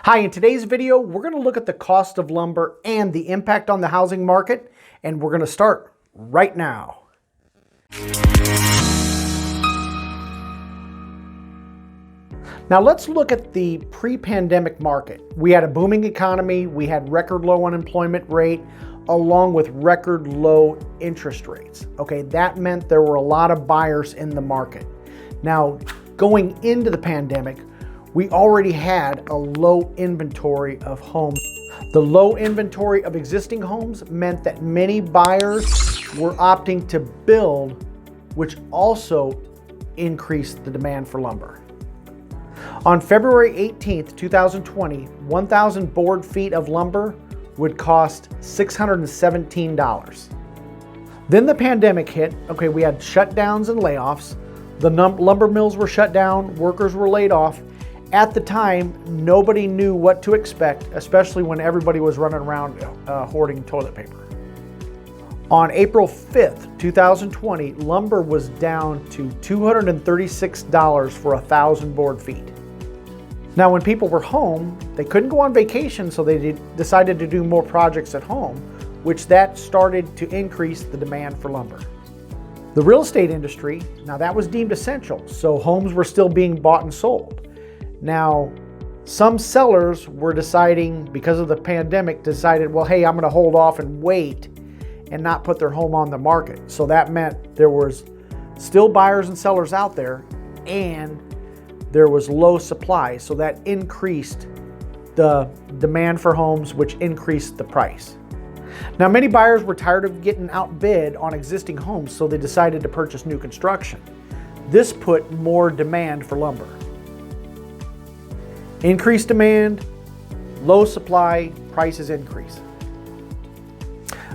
Hi, in today's video, we're going to look at the cost of lumber and the impact on the housing market, and we're going to start right now. Now let's look at the pre-pandemic market. We had a booming economy, we had record low unemployment rate, along with record low interest rates. Okay, that meant there were a lot of buyers in the market. Now, going into the pandemic, we already had a low inventory of homes. The low inventory of existing homes meant that many buyers were opting to build, which also increased the demand for lumber. On February 18th, 2020, 1,000 board feet of lumber would cost $617. Then the pandemic hit. Okay, we had shutdowns and layoffs. The lumber mills were shut down, workers were laid off. At the time, nobody knew what to expect, especially when everybody was running around hoarding toilet paper. On April 5th, 2020, lumber was down to $236 for 1,000 board feet. Now, when people were home, they couldn't go on vacation, so they decided to do more projects at home, which that started to increase the demand for lumber. The real estate industry, now that was deemed essential, so homes were still being bought and sold. Now, some sellers were deciding, because of the pandemic, decided, well, hey, I'm going to hold off and wait and not put their home on the market. So that meant there was still buyers and sellers out there, and there was low supply. So that increased the demand for homes, which increased the price. Now, many buyers were tired of getting outbid on existing homes, so they decided to purchase new construction. This put more demand for lumber. Increased demand, low supply, prices increase.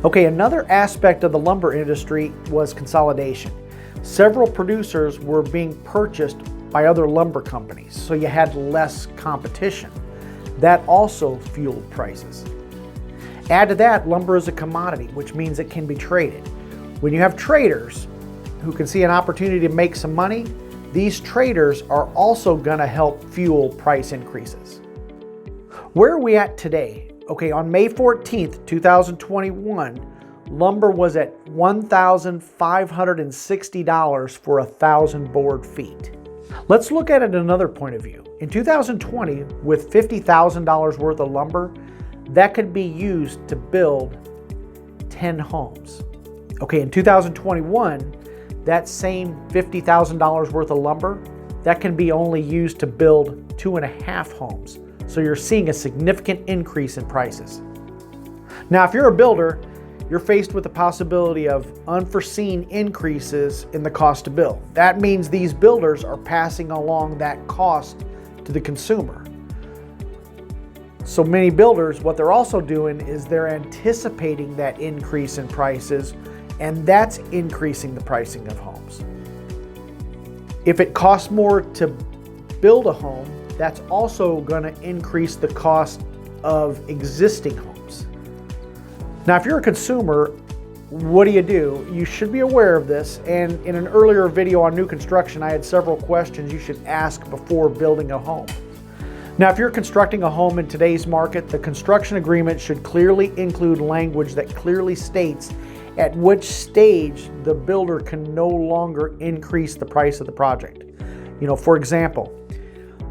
Okay, another aspect of the lumber industry was consolidation. Several producers were being purchased by other lumber companies, so you had less competition. That also fueled prices. Add to that, lumber is a commodity, which means it can be traded. When you have traders who can see an opportunity to make some money, these traders are also going to help fuel price increases. Where are we at today? Okay, on May 14th, 2021, lumber was at $1,560 for 1,000 board feet. Let's look at it another point of view. In 2020, with $50,000 worth of lumber, that could be used to build 10 homes. Okay, in 2021, that same $50,000 worth of lumber, that can be only used to build 2.5 homes. So you're seeing a significant increase in prices. Now, if you're a builder, you're faced with the possibility of unforeseen increases in the cost to build. That means these builders are passing along that cost to the consumer. So many builders, what they're also doing is they're anticipating that increase in prices, and that's increasing the pricing of homes. If it costs more to build a home, that's also going to increase the cost of existing homes. Now, if you're a consumer, what do? You should be aware of this, and in an earlier video on new construction, I had several questions you should ask before building a home. Now, if you're constructing a home in today's market, the construction agreement should clearly include language that clearly states at which stage the builder can no longer increase the price of the project. For example,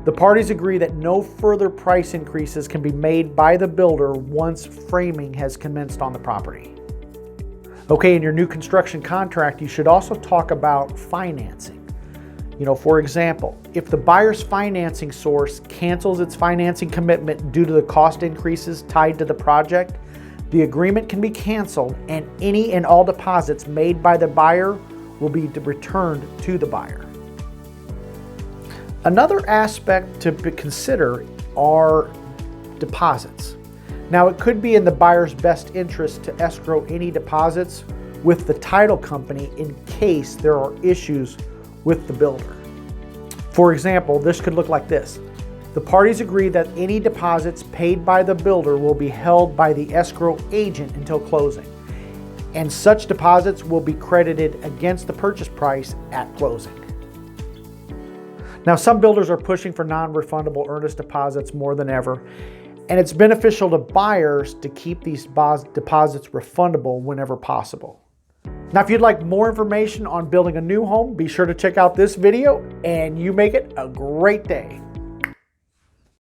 the parties agree that no further price increases can be made by the builder once framing has commenced on the property. Okay, in your new construction contract, you should also talk about financing. For example, if the buyer's financing source cancels its financing commitment due to the cost increases tied to the project, the agreement can be canceled, and any and all deposits made by the buyer will be returned to the buyer. Another aspect to consider are deposits. Now, it could be in the buyer's best interest to escrow any deposits with the title company in case there are issues with the builder. For example, this could look like this. The parties agree that any deposits paid by the builder will be held by the escrow agent until closing, and such deposits will be credited against the purchase price at closing. Now, some builders are pushing for non-refundable earnest deposits more than ever, and it's beneficial to buyers to keep these deposits refundable whenever possible. Now, if you'd like more information on building a new home, be sure to check out this video, and you make it a great day.